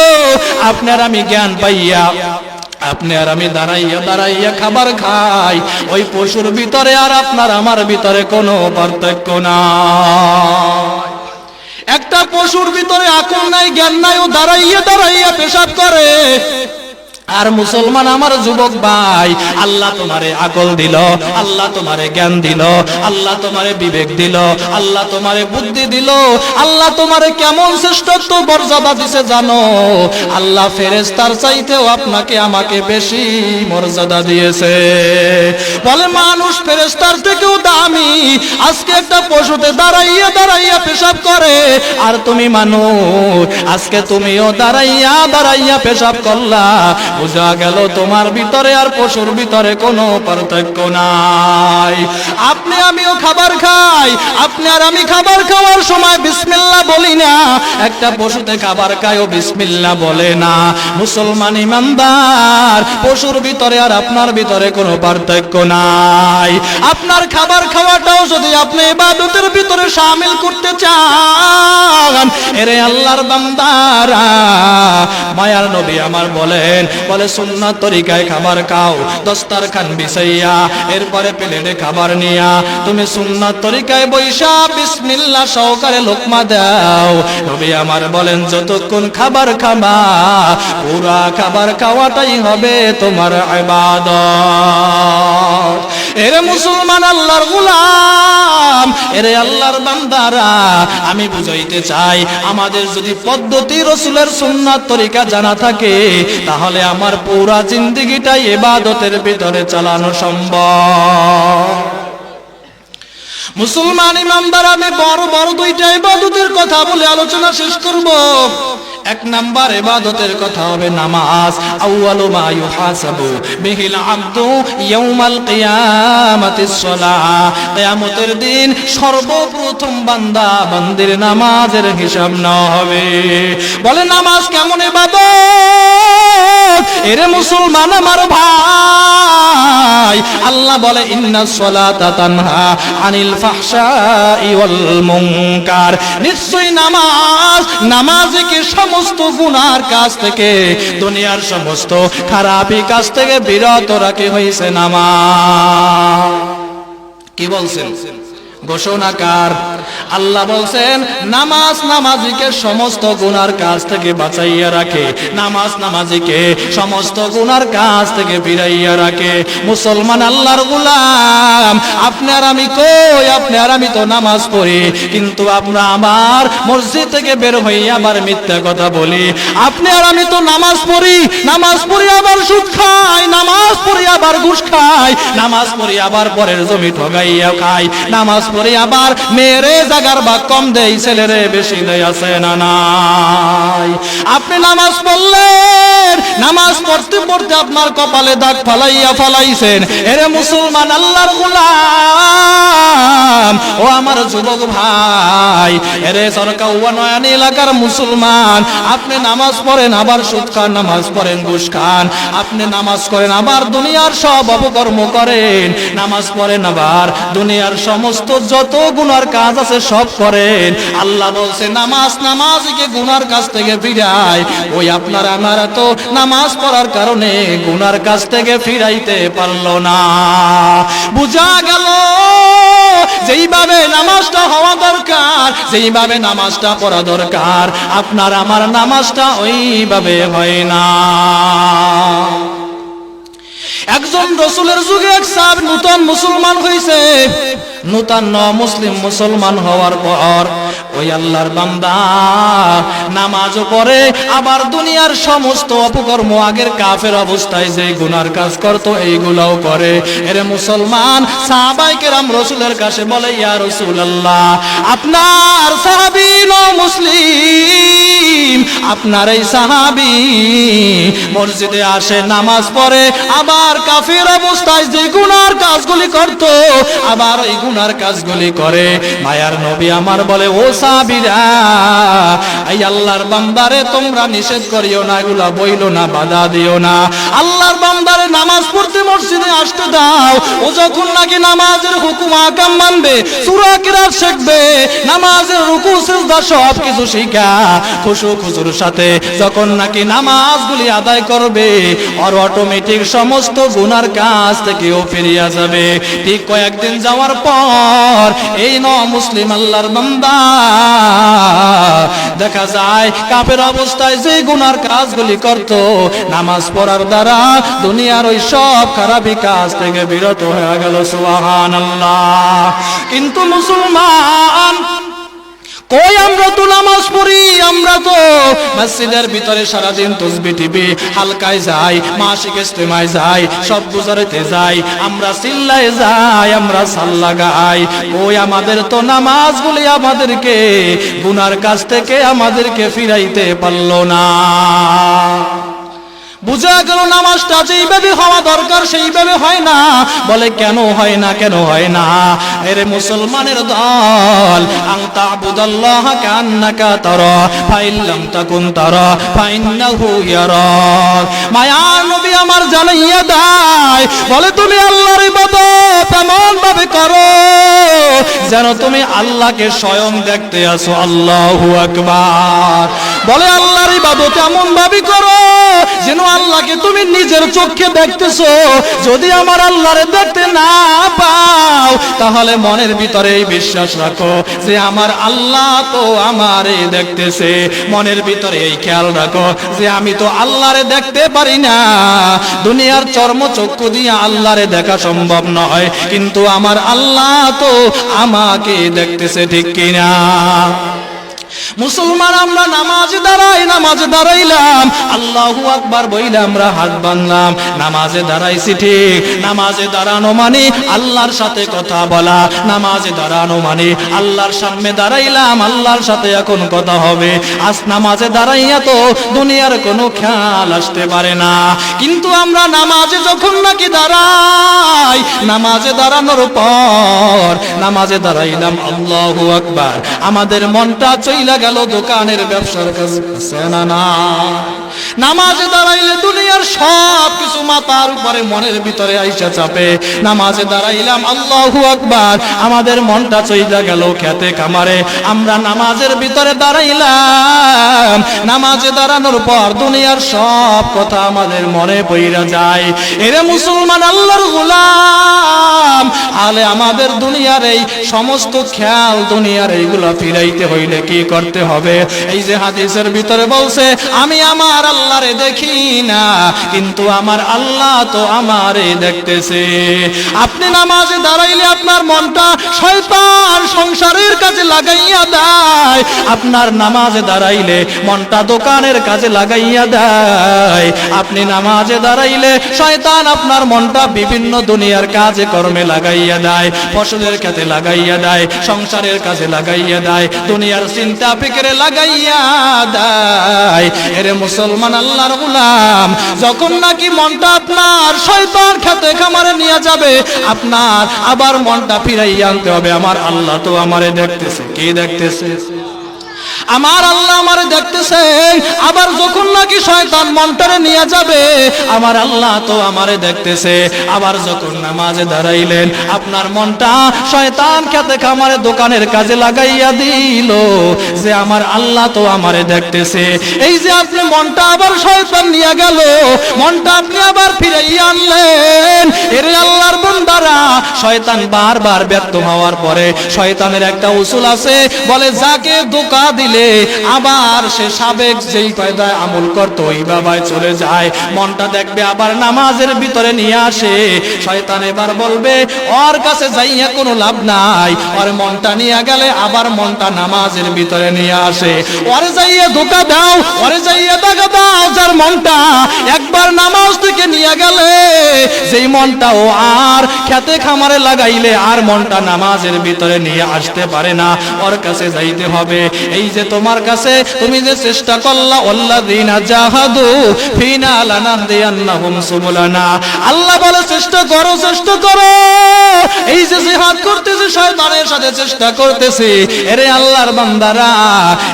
আপনার আমি জ্ঞান পাইয়া আপনি আর আমি দাঁড়াইয়া দাঁড়াইয়া খাবার খাই, ওই পশুর ভিতরে আর আপনার আমার ভিতরে কোনো পার্থক্য নাই। একটা পশুর ভিতরে আকল নাই, জ্ঞান নাই, ও দাঁড়াইয়া দাঁড়াইয়া পেশাব করে। আর মুসলমান আমার যুবক ভাই, আল্লাহ তোমারে আকল দিল, আল্লাহ তোমারে জ্ঞান দিল, আল্লাহ তোমারে বিবেক দিল, আল্লাহ তোমারে বুদ্ধি দিল, আল্লাহ তোমারে কেমন শ্রেষ্ঠত্ব মর্যাদা দিছে জানো? আল্লাহ ফেরেশতার চাইতেও আপনাকে আমাকে বেশি মর্যাদা দিয়েছে। বলে মানুষ ফেরেশতার থেকেও দামি। আজকে একটা পশুতে দাঁড়াইয়া দাঁড়াইয়া পেশাব করে, আর তুমি মানুষ, আজকে তুমিও দাঁড়াইয়া দাঁড়াইয়া পেশাব করলা। বোঝা গেল তোমার ভিতরে আর পশুর ভিতরে কোনো পার্থক্য নাই। আপনি আমিও খাবার খাই, আপনি আর আমি খাবার খাওয়ার সময় বিসমিল্লাহ বলি না, একটা পশুতে খাবার খায় ও বিসমিল্লাহ বলে না। মুসলমান ইমানদার, পশুর ভিতরে আর আপনার ভিতরে কোনো পার্থক্য নাই। আপনার খাবার খাওয়াটাও যদি আপনি ইবাদতের ভিতরে শামিল করতে চান, এরে আল্লাহর বান্দারা, মায়ার নবী আমার বলেন, বলে সুন্নাত তরিকায় খাবার খাও, দস্তারখান বিছাইয়া, এরপরে প্লেটে খাবার নিয়া তুমি সুন্নাত তরিকায় বৈশা বিসমিল্লাহ সহকারে লোকমা দাও। নবী আমার বলেন, যতক্ষণ খাবার খাবা পুরা খাবার খাওয়াটাই হবে তোমার ইবাদত। এরে মুসলমান আল্লাহর গোলাম, এরে আল্লাহর বান্দারা, আমি বুঝাইতে চাই, আমাদের যদি পদ্ধতি রাসূলের সুন্নাত তরিকা জানা থাকে, তাহলে আমার পুরা জিন্দেগিটাই ইবাদতের ভিতরে চালানো সম্ভব। মুসলমান ইমানদার, আমি বড় বড় দুইটা ইবাদতের কথা বলে আলোচনা শেষ করব। এক নাম্বার ইবাদতের কথা হবে নামাজ। আউয়ালু মা ইউহাসাবু বিহিল আবদু ইয়াউমাল কিয়ামাতিস সালাহ। কিয়ামতের দিন সর্বপ্রথম বান্দা বান্দির নামাজের হিসাব নেওয়া হবে। বলে নামাজ কেমন ইবাদত? এরে মুসলমান আমার ভাই, আল্লাহ বলে ইন্নাস সালাতা তানহা আনিল ফাহশাই ওয়াল মুনকার। নিশ্চয়ই নামাজকে সমস্ত গুনার কাজ থেকে, দুনিয়ার সমস্ত খারাপি কাজ থেকে বিরত রাখে হয়েছে নামাজ। কি বলছেন? ঘোষণাকার আল্লাহ বলছেন, নামাজ নামাজিকে সমস্ত গুনার কাজ থেকে বাঁচাইয়া রাখে, নামাজ নামাজিকে সমস্ত গুনার কাজ থেকে ফিরাইয়া রাখে। মুসলমান আল্লাহর গোলাম, আপনার আমি কই, আপনার আমি তো নামাজ পড়ি, কিন্তু আমরা আমার মসজিদ থেকে বের হইয়া আবার মিথ্যা কথা বলি। আপনি আর আমি তো নামাজ পড়ি, নামাজ পড়ি আবার সুদ খাই, নামাজ পড়ি আবার ঘুষ খাই, নামাজ পড়ি আবার পরের জমি ঠগাইয়া খাই, নামাজ পড়ি আবার মেয়েরে জাগার বা কম দেই, ছেলেরে বেশি দেয়, আছে না নাই? আপনি নামাজ পড়লেন, নামাজ নামাজ পড়তে পড়তে আপনার কপালে দাগ ফালাইছেন। এরে মুসলমান আল্লাহর গোলাম, ও আমার যুবক ভাই, এরে সরকার নয়ন এলাকার মুসলমান, আপনি নামাজ পড়েন আবার সুদ খান, নামাজ পড়েন ঘুষ খান, আপনি নামাজ করেন আবার দুনিয়ার সব অপকর্ম করেন, নামাজ পড়েন আবার দুনিয়ার সমস্ত যত গুনার কাজ আছে সব করেন। আল্লাহ বলছে নামাজকে গুনার কাছ থেকে ফিরায়। ওই আপনার আমার তো নামাজ পড়ার কারণে গুনার কাছ থেকে ফিরাইতে পারলো না। বুঝা গেল যেইভাবে নামাজটা হওয়া দরকার, যেইভাবে নামাজটা পড়া দরকার, আপনার আমার নামাজটা ওইভাবে হয় না। একজন রাসূলের যুগে এক সাহাবী নতুন মুসলমান হয়েছে। নতুন মুসলিম মুসলমান হওয়ার পর ওই আল্লাহর বান্দা নামাজও পড়ে আবার দুনিয়ার সমস্ত অপকর্ম আগের কাফের অবস্থায় যে গুনার কাজ করতো এইগুলাও করে। এরে মুসলমান, সাহাবায়ে কেরাম রাসূলের কাছে বলে, ইয়া রাসূলুল্লাহ, আপনার সাহাবী মুসলিম, আপনার এই সাহাবী মসজিদে আসে, নামাজ পড়ে, আবার কাফের অবস্থায় যে গুনার কাজগুলি করতো আবার এই গুনার কাজগুলি করে। মায়ার নবী আমার বলে, ও সাহাবীরা, এই আল্লাহর বান্দারে তোমরা নিষেধ করিও না, এগুলা বইলো না, বাধা দিও না। আল্লাহর বান্দারে নামাজ পড়তে মসজিদে আসতে দাও। ও যখন নাকি নামাজের হুকুম আকাম মানবে, সূরা কিরাত শিখবে, নামাজের রুকু সিজদা সব কিছু শিখা খুশু খুশুর সাথে যখন নাকি নামাজগুলি আদায় করবে, আর অটোমেটিক সমস্ত গুনার কাজ থেকে ও ফিরিয়া যাবে। ঠিক কয়েকদিন যাওয়ার পর এই মুসলিম আল্লাহর বান্দা দেখা যায় কাফের অবস্থায় যে গুনার কাজগুলি করত, নামাজ পড়ার দ্বারা দুনিয়ার ওই সব খারাপি কাজ থেকে বিরত হয়ে গেল। সুবহানাল্লাহ। কিন্তু মুসলমান কই, আমরা তো নামাজ পড়ি, আমরা তো মসজিদের ভিতরে সারাদিন তাসবিহ টিপি, হালকায় যাই, মাসিক ইজতিমায় যাই, সব গুজারিতে যাই, আমরা চিল্লায় যাই, আমরা সাল্লা গাই। ওই আমাদের তো নামাজগুলি আমাদেরকে গুনার কাছ থেকে আমাদেরকে ফিরাইতে পারলো না। বুঝা গেল নামাজটা যেইভাবে হওয়া দরকার সেইভাবে হয় না। বলে কেন হয় না, কেন হয় না? এরে মুসলমানের দল, আনতা আবুদাল্লাহ কান্নাকা তারা ফাইন লাম তাকুন তারা ফাইন্নাহু ইয়ারাক। মায়ার নবী আমার জানাইয়া দেয়, বলে তুমি আল্লাহর ইবাদত এমন ভাবে করো যেন তুমি আল্লাহকে স্বয়ং দেখতে আসো। আল্লাহু আকবার। বলে আল্লাহর ইবাদত এমন ভাবে করো যেন আল্লাহকে তুমি নিজের চোখে দেখতেছো। যদি আমার আল্লাহরে দেখতে না পাও তাহলে মনের ভিতরে এই বিশ্বাস রাখো যে আমার আল্লাহ তো আমারে দেখতেছে। মনের ভিতরে এই খেয়াল রাখো যে আমি তো আল্লাহরে দেখতে পারি না, দুনিয়ার চর্মচক্ষু দিয়ে আল্লাহরে দেখা সম্ভব নয়, কিন্তু আমার আল্লাহ তো আমাকে দেখতেছে, ঠিক কিনা? মুসলমান আমরা নামাজে দাঁড়াই, নামাজে দাঁড়াইলাম, আল্লাহু আকবার বইলে আমরা হাত বাঁধলাম, নামাজে দাঁড়াইছি ঠিক। নামাজে দাঁড়ানো মানে আল্লাহর সাথে কথা বলা, নামাজে দাঁড়ানো মানে আল্লাহর সামনে দাঁড়াইলাম, আল্লাহর সাথে এখন কথা হবে। আজ নামাজে দাঁড়াইয়া তো দুনিয়ার কোনো খেয়াল আসতে পারে না, কিন্তু আমরা নামাজে যখন নাকি দাঁড়াই, নামাজে দাঁড়ানোর পর নামাজে দাঁড়াইলাম, আল্লাহু আকবার, আমাদের মনটা চইলা গেল দোকানের ব্যবসার কাছে না। নামাজে দাঁড়াইলে দুনিয়ার সব কিছু মাথার উপরে মনের ভিতরে আইসা চাপে। নামাজে দাঁড়াইলাম, আল্লাহু আকবার, আমাদের মনটা চইলা গেল খেতে খামারে। আমরা নামাজের ভিতরে দাঁড়াইলাম, নামাজে দাঁড়ানোর পর দুনিয়ার সব কথা আমাদের মনে পইরা যায়। এরে মুসলমান আল্লাহর গোলাম, আলে আমাদের দুনিয়ার এই সমস্ত খেয়াল, দুনিয়ার এইগুলা ফিরাইতে হইলে কি করতে হবে? এই যে হাদিসের ভিতরে বলছে, আমি আমার আল্লাহরে দেখি না, কিন্তু আমার আল্লাহ আল্লাহ তো আমারে দেখতেছে। আপনি নামাজে দাঁড়াইলে আপনার মনটা শয়তান সংসারের কাজে লাগাইয়া দেয়, আপনার নামাজে দাঁড়াইলে মনটা দোকানের কাজে লাগাইয়া দেয়। আপনি নামাজে দাঁড়াইলে শয়তান আপনার মনটা বিভিন্ন দুনিয়ার কাজে কর্মে লাগাইয়া দেয়, ফসলের খেতে লাগাইয়া দেয়, সংসারের কাজে লাগাইয়া দেয়, দুনিয়ার চিন্তা ফিকিরে লাগাইয়া দেয়। এরে মুসলমান আল্লাহর গোলাম, যখন নাকি মনটা আপনার শয়তান খেতে খামারে নিয়ে যাবে, আপনার আবার মনটা ফিরাইয়া আনতে হবে, আমার আল্লাহ তো আমারে দেখতেছে। কি দেখতেছে? আমার আল্লাহ আমারে দেখতেছে। আবার যখন নাকি শয়তান মনটারে নিয়ে যাবে, আমার আল্লাহ তো আমারে দেখতেছে। আবার যখন নামাজে দাঁড়াইলেন, আপনার মনটা শয়তান খেতে খামারে দোকানের কাজে লাগাইয়া দিল, যে আমার আল্লাহ তো আমারে দেখতেছে। এই যে আপনি মনটা আবার শয়তান নিয়ে গেল, মনটা আপনি আবার ফিরাইয়া আনলেন। এর আল্লাহর বান্দারা, শয়তান বারবার ব্যর্থ হওয়ার পরে শয়তানের একটা উসুল আছে, বলে যাকে ধোঁকা দিলে আবার সে সাবেক যেই কায়দায় আমল করতো ওই বাবায় চলে যায়। মনটা দেখবে আবার নামাজের ভিতরে নিয়ে আসে। শয়তান এবার বলবে ওর কাছে যাইয়া কোনো লাভ নাই, ওর মনটা নিয়ে গেলে আবার মনটা নামাজের ভিতরে নিয়ে আসে। ওরে যাইয়া ধোঁকা দাও, ওরে যাইয়া দাগা দাও, যার মনটা একবার নামাজ থেকে নিয়ে গেলে, যেই মনটা ও আর খেতে খামারে লাগাইলে আর মনটা নামাজের ভিতরে নিয়ে আসতে পারে না, ওর কাছে যাইতে হবে। এই যে তোমার কাছে তুমি যে চেষ্টা করলা, আল্লাযীনা জাহাদু ফিনা লানাহদিয়ান্নাহুম সুবুলানা, আল্লাহ বলে চেষ্টা করো, চেষ্টা করো। এই যে জিহাদ করতেছে, শয়তানের সাথে চেষ্টা করতেছে, এরে আল্লাহর বান্দারা,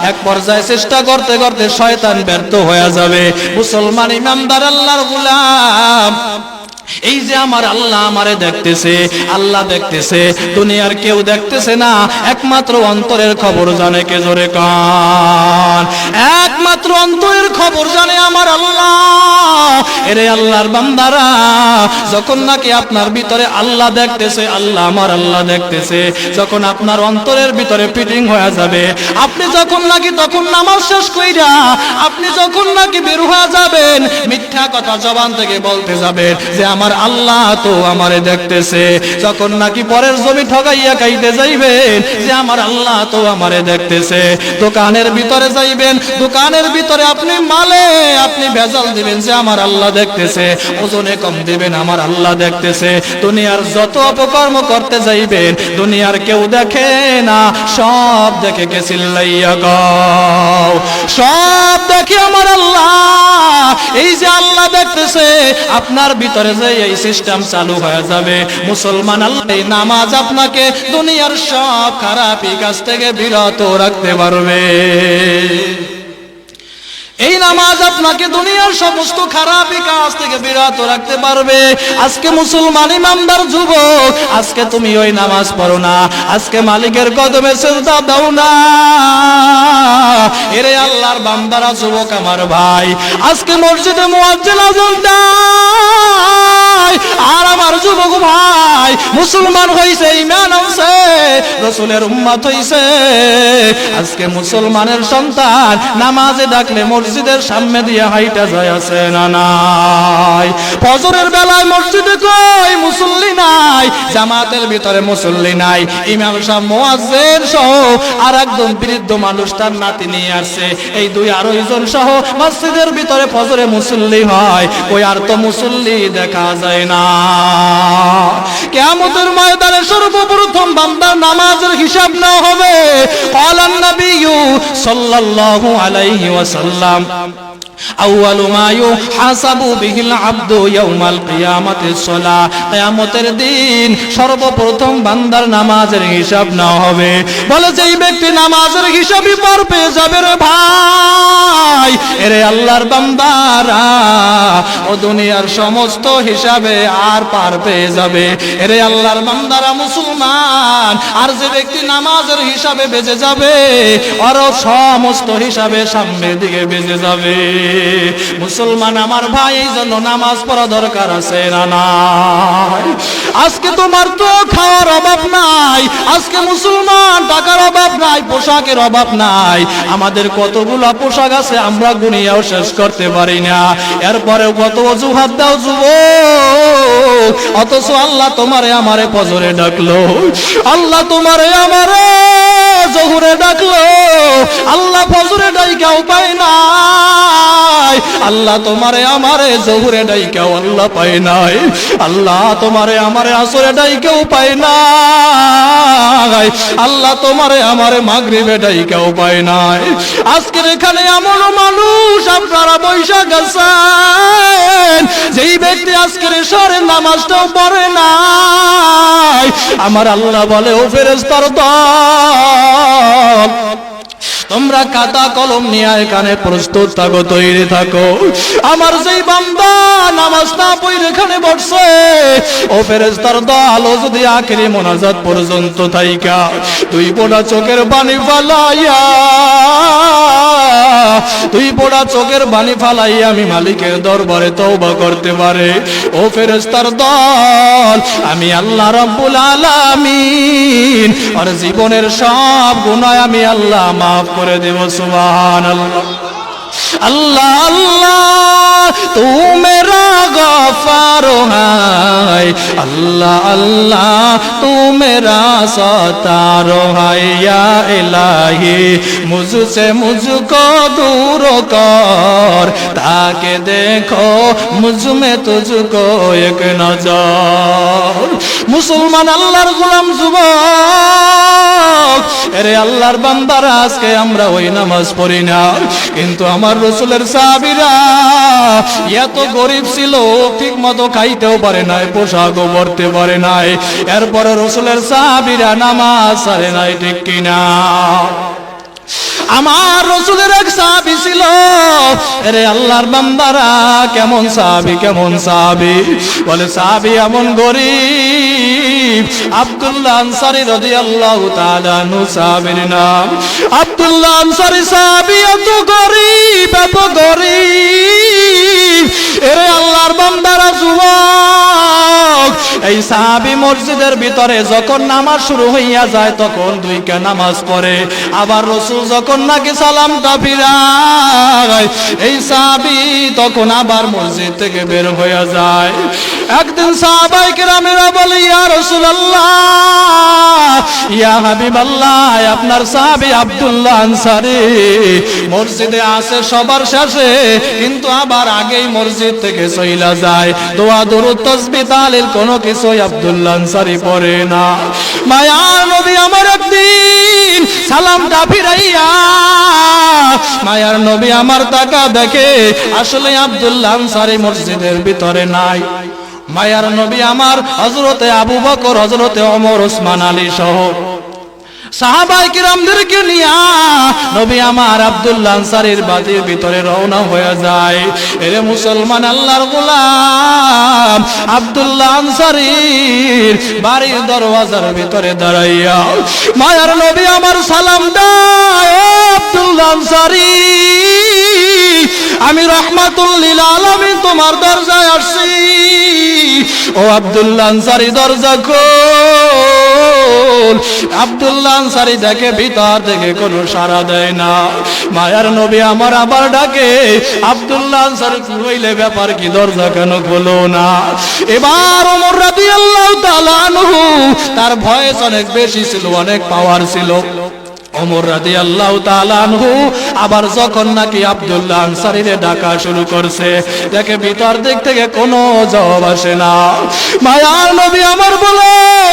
এক পর্যায়ে চেষ্টা করতে করতে শয়তান ব্যর্থ হয়ে যাবে। মুসলমান ইমানদার আল্লাহর গোলাম, এই যে আমার আল্লাহ আমারে দেখতেছে, আল্লাহ দেখতেছে, দুনিয়ার কেউ দেখতেছে না, একমাত্র অন্তরের খবর জানে। কে জোরে কান? একমাত্র অন্তরের খবর জানে আমার আল্লাহ। এরে আল্লাহর বান্দারা, যখন নাকি আপনার ভিতরে আল্লাহ দেখতেছে, আল্লাহ আমার আল্লাহ দেখতেছে, যখন আপনার অন্তরের ভিতরে ফিটিং হয়ে যাবে, আপনি যখন নাকি তখন নামাজ শেষ কইরা আপনি যখন নাকি বের হয়ে যাবেন, মিথ্যা কথা জবান থেকে বলতে যাবেন যে আমার আল্লাহ তো আমারে দেখতেছে। যখন নাকি পরের জমি ঠগাইয়া খাইতে যাইবেন, যে আমার আল্লাহ তো আমারে দেখতেছে। দোকানের ভিতরে যাইবেন, দোকানের ভিতরে আপনি মালে আপনি ভেজাল দিবেন, যে আমার আল্লাহ দেখতেছে। ওজনে কম দিবেন, আমার আল্লাহ দেখতেছে। দুনিয়ার যত অপকর্ম করতে যাইবেন, দুনিয়ার কেউ দেখে না, সব দেখে কে চিল্লাইয়া গাও, সব দেখে আমার আল্লাহ। এই যে আল্লাহ দেখতেছে, আপনার ভিতরে যে এই সিস্টেম চালু হয়ে যাবে, মুসলমান আল্লাহ এই নামাজ আপনাকে দুনিয়ার সব খারাপি কাজ থেকে বিরত রাখতে পারবে। এই নামাজ আপনাকে দুনিয়ার সমস্ত খারাপি কাজ থেকে বিরত রাখতে পারবে। আজকে মুসলমান ইমানদার যুবক, আজকে তুমি ওই নামাজ পড়ো না, আজকে মালিকের কদমে সিজদা দাও না। এরে আল্লাহর বান্দারা, যুবক আমার ভাই, আজকে মসজিদে মুয়াজ্জিন আযান দেয়, আর আমার যুবক ভাই মুসলমান হইছে, ঈমান আনছে, রাসূলের উম্মত হইছে। আজকে মুসলমানের সন্তান নামাজে ডাকলে মসজিদের সামনে দিয়ে হাইটা যায়, আছে না নাই? ফজরের বেলায় মসজিদে কই মুসল্লি নাই, জামাতের ভিতরে মুসল্লি নাই, ইমাম সাহেব মুয়াজ্জিন সহ আর একদম বৃদ্ধ মানুষ তার নাতি নিয়ে আসছে, এই দুই আড়াই জন সহ মসজিদের ভিতরে ফজরে মুসল্লি হয়, ওই আর তো মুসল্লি দেখা যায় না। কিয়ামতের ময়দানে সর্বপ্রথম বান্দার নামাজের হিসাব নেওয়া হবে। ক্বালান নবিয়্যু সাল্লাল্লাহু আলাইহি ওয়াসাল্লাম, আউয়ালু মা ইউহাসাবু বিহিল আবদু ইয়াউমাল কিয়ামাতিস সালাহ, কিয়ামতের দিন সর্বপ্রথম বান্দার নামাজের হিসাব নেওয়া হবে। বলে যেই ব্যক্তি নামাজের হিসাবই পার পেয়ে যাবে রে ভাই, এরে আল্লাহর বান্দারা, ও দুনিয়ার সমস্ত হিসাবে আর পার পেয়ে যাবে। এরে আল্লাহর বান্দারা মুসলমান, আর যে ব্যক্তি নামাজের হিসাবে বেঁচে যাবে, আর সমস্ত হিসাবে সামনের দিকে বেঁচে যাবে। মুসলমান আমার ভাই, এই জন্য নামাজ পড়া দরকার আছে না নাই? আজকে তোমার তো খাওয়ার অভাব নাই, আজকে মুসলমান টাকার অভাব নাই, পোশাকের অভাব নাই। আমাদের কতগুলা পোশাক আছে আমরা গুনিয়াও শেষ করতে পারি না, এরপরেও কত অজুহাত দাও যুবক। অথচ আল্লাহ তোমারে আমারে ফজরে ডাকলো, আল্লাহ তোমারে আমারে জোহরে ডাকলো, আল্লাহ ফজরে ডাইকা উপায় নাই, আল্লাহ তোমারে আমারে জোহরে ডাইকা আল্লাহ পায় নাই, আল্লাহ তোমারে আমারে আসরে ডাইকা উপায় নাই, আল্লাহ তোমারে আমারে মাগরিবে ডাইকা উপায় নাই। আজকের এখানে এমন মানুষ আপনারা বৈশাখ আছেন, যেই ব্যক্তি আজকের শহরের নামাজটাও পড়ে নাই। আমার আল্লাহ বলে, ও ফেরেশতার দল, তোমরা খাতা কলম নিয়ে এখানে প্রস্তুত থাকো, তৈরি থাকো। আমার যেই বান্দা নামাজ না পড়ে এখানে বসছে, ও ফেরেশতার দল, ও যদি আখেরি মোনাজাত পর্যন্ত থাইকা দুই ফোঁটা চোখের পানি ফালাইয়া, দুই ফোঁটা চোখের পানি ফালাইয়া আমি মালিকের দরবারে তওবা করতে পারে, ও ফেরেশতার দল, আমি আল্লাহ রাব্বুল আলামিন আর জীবনের সব গুনাহ আমি আল্লাহ মাফ করে দেব। সুবহানাল্লাহ। अल्लाह अल्लाह तू मेरा गफार है, अल्लाह अल्लाह तू मेरा सतार है, या इलाही मुझसे मुझको दूर कर, ताकि देखो मुझ में तुझको एक नजर। मुसलमान अल्लाहर गोलाम যুবক, এরে আল্লাহর বান্দারা, আজকে আমরা ওই নামাজ পড়ি না, কিন্তু আমার রাসূলের সাহাবীরা এত গরিব ছিল, ঠিক মতো খাইতেও পারে নাই, পোশাকও পরতে পারে নাই, এরপরে রাসূলের সাহাবীরা নামাজ ছাড়ে নাই, ঠিক কিনা? আমার রাসূলের এক সাহাবী ছিল, আরে আল্লাহর বান্দারা, কেমন সাহাবী, কেমন সাহাবী, বলে সাহাবী এমন গরিব, আব্দুল্লাহ আনসারী রাদিয়াল্লাহু তাআলা আনহু সাহাবীর নাম। আব্দুল্লাহ আনসারী সাহাবী এত গরিব, এত গরিব, আরে আল্লাহর বান্দারা, যুবক, এই সাহাবী মসজিদের ভিতরে যখন নামাজ শুরু হইয়া যায় তখন দুইটা নামাজ পড়ে, আবার রাসূল যখন নাকি সালামটা ফিরায়, এই সাহাবী তখন আবার মসজিদ থেকে বের হয়ে যায়। একদিন সাহাবায়ে কেরামেরা বলে, ইয়া রাসূলুল্লাহ, ইয়া হাবিবাল্লাহ, আপনার সাহাবী আব্দুল্লাহ আনসারী মসজিদে আসে সবার শেষে, কিন্তু আবার আগেই মসজিদ থেকে চইলা যায়, দোয়া দরুদ তাসবিহ তাহলিল কোনো কিছুই আব্দুল্লাহ আনসারী পড়ে না। মায়ার নবী আমার একদিন সালামটা ফিরাইয়া, মায়ার নবী আমার তাকা দেখে, আসলে আব্দুল্লাহ আনসারী মসজিদের ভিতরে নাই। মায়ার নবী আমার হযরতে আবু বকর, হযরতে ওমর, ওসমান আলী সহ সাহাবায়ে কিরামদেরকে নিয়া নবী আমার আব্দুল্লাহ আনসারীর বাড়ির ভিতরে রওনা হয়ে যায়। এরে মুসলমান আল্লাহর গোলাম, আব্দুল্লাহ আনসারীর বাড়ির দরওয়াজার ভিতরে দাঁড়াইয়া মায়ার নবী আমার সালাম দেয়, ও আব্দুল্লাহ আনসারী, আমি রাহমাতুল লিল আলামিন তোমার দরজায় আসছি। ও আব্দুল্লাহ আনসারী দরজা খোল। আব্দুল্লাহ আনসারী দেখে ভিতর থেকে কোনো সাড়া দেয় না। মায়ার নবী আমার আবার ডাকে, আব্দুল্লাহ আনসারী কইলে ব্যাপার কি, দরজা কেন খোলো না? এবার ওমর রাদিয়াল্লাহু তাআলা আনহু, তার ভয়েস অনেক বেশি ছিল, অনেক পাওয়ার ছিল। ওমর রাদিয়াল্লাহু তাআলা আনহু আবার যখন নাকি আব্দুল্লাহ আনসারীরে ডাকা শুরু করছে, দেখে ভিতর দিক থেকে কোনো জবাব আসে না। মায়ার নবী আমার বলে,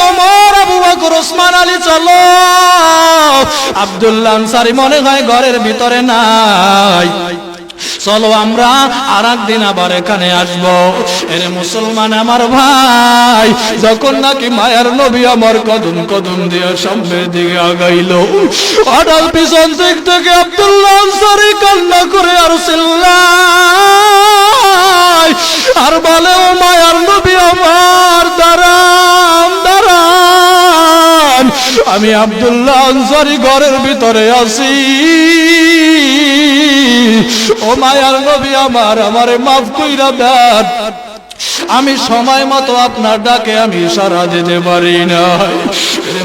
ওমর, আবু বকর, ওসমান আলী চলো। আব্দুল্লাহ আনসারী মনে হয় ঘরের ভিতরে নাই, চলো আমরা আর একদিন আবার এখানে আসবো। এরে মুসলমান আমার ভাই, যখন নাকি মায়ার নবী আমার কদম কদম দিয়ে সামনের দিকে আগাইল, হঠাৎ পিছন দিক থেকে আব্দুল্লাহ আনসারী কান্না করে আর চিল্লায় আর বলে, ও মায়ার নবী আমার, দাঁড়ান দাঁড়ান, আমি আব্দুল্লাহ আনসারী ঘরের ভিতরে আছি। ও মায়ার নবী আমার, আমারে মাফ কইরা দেন, আমি সময় মতো আপনার ডাকে আমি সাড়া দিতে পারি না।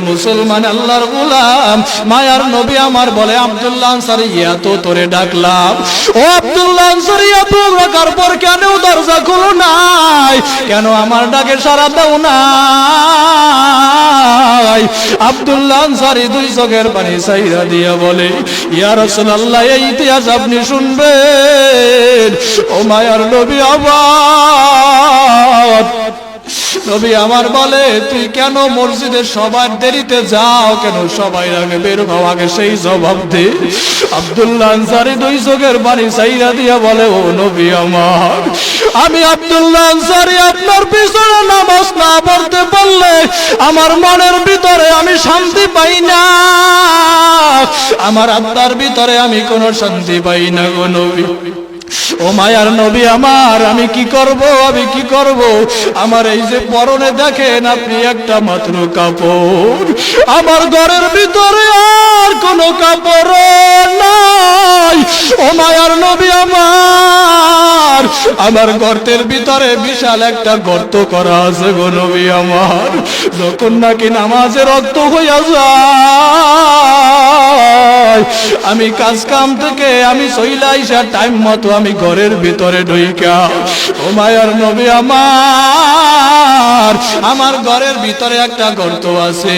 মুসলমান আল্লাহর গোলাম, মায়ার নবী আমার বলে, আব্দুল্লাহ আনসারী এত তোরে ডাকলাম, ও আব্দুল্লাহ আনসারী এত রাখার পর কেন দরজা খুলো নাই, কেন আমার ডাকে সাড়া দাও না? আব্দুল্লাহ আনসারী দুই চোখের পানি চাইরা দিয়া বলে, ইয়া রাসূলুল্লাহ, এই ইতিহাস আপনি শুনবেন। ও মায়ার নবী আমার, নবী আমার বলে, তুই কেন মসজিদে সবার দেরিতে যাও, কেন সবাই আগে বের হও, আগে সেই জবাব দে। আব্দুল্লাহ আনসারী দুই চোখের পানি চাইরা দিয়া বলে, ও নবী আমার, আমি আব্দুল্লাহ আনসারী আপনার পিছনে নামাজ না পড়তে পারলে আমার মনের ভিতরে আমি শান্তি পাই না, আমার আত্মার ভিতরে আমি কোনো শান্তি পাই না গো নবী। ও মায়ার নবী আমার, আমি কি করব, আমি কি করব? আমার এই যে পরনে দেখেন আপনি একটা মাত্র কাপড়, আমার ঘরের ভিতরে আর কোনো কাপড় নাই। ও মায়ার নবী আমার, আমার গর্তের ভিতরে বিশাল একটা গর্ত করা আছে গো নবী আমার, যখন নাকি নামাজে রক্ত হইয়া যায়, আমি কাজ কাম থেকে আমি চইলা আইসা টাইম মতো আমি ঘরের ভিতরে ঢুইকা, ও মায়ার নবী আমার, আমার ঘরের ভিতরে একটা গর্ত আছে,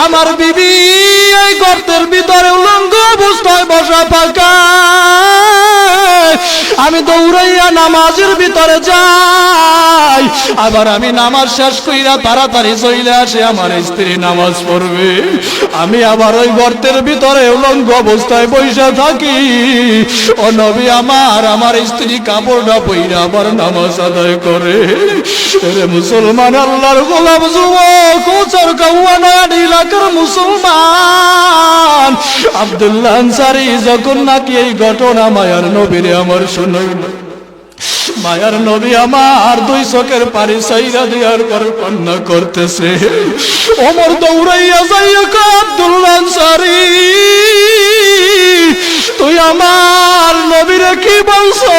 আমার বিবি এই গর্তের ভিতরে উলঙ্গ অবস্থায় বসা পাকা, আমি দৌড়াইয়া নামাজের ভিতরে যাই, আবার আমি নামাজ শেষ কইরা তাড়াতাড়ি চলে আসে আমার স্ত্রী নামাজ পড়বে, আমি আবার ওই গর্তের ভিতরে উলঙ্গ অবস্থায় বসে থাকি। ও নবী আমার, আমার স্ত্রী কাপড়টা পইরা আবার নামাজ আদায় করে। রে মুসলমান আল্লাহর গোলাম যুবক, কোচর কাওয়ানা এলাকার মুসলমান আব্দুল্লাহ আনসারী যখন নাকি এই ঘটনা মায়ার নবীরে আমার শুনাইল, মায়ার নবী আমার দুই চোখের পানি চাইরা দেওয়ার পর কান্না করতেছে। ওমর দৌড়াইয়া যাইয়া কয়, আব্দুল্লাহ আনসারী, তুই আমার নবীরে কি বলছো?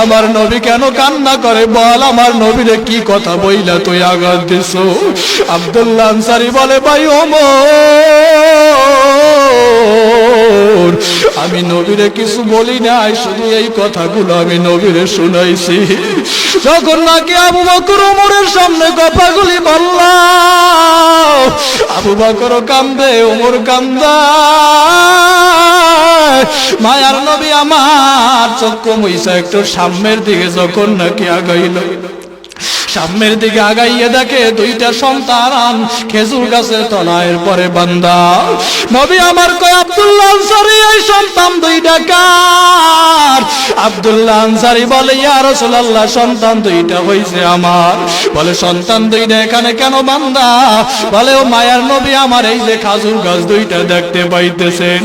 আমার নবী কেন কান্না করে, বল আমার নবীরে কি কথা বইলা তুই আঘাত দিছো? আব্দুল্লাহ আনসারী বলে, ভাই ওমর, আমি নবীরে কিছু বলি নাই, শুধু এই কথাগুলো আমি নবীরে শুনাইছি। যখন নাকি আবু বকর ওমরের সামনে কথাগুলি বললাম, আবু বকর কান্দে, ওমর কান্দায়। মায়ার নবী আমার চক্ষু মুইসা একটু সামনের দিকে যখন নাকি আগাইল, সামনের দিকে আগাইয়ে দেখে দুইটা সন্তান খেজুর গাছের তলায় পরে বান্দা। নবী আমার কয়, আব্দুল্লাহ আনসারী, এই সন্তান দুইটা কার? আব্দুল্লাহ আনসারী বলে, ইয়া রাসূলুল্লাহ, সন্তান দুইটা হইছে আমার। বলে, সন্তান দুইটা এখানে কেন বান্দা? বলে, ও মায়ার নবী আমার, এই যে খাজুর গাছ দুইটা দেখতে পাইতেছেন,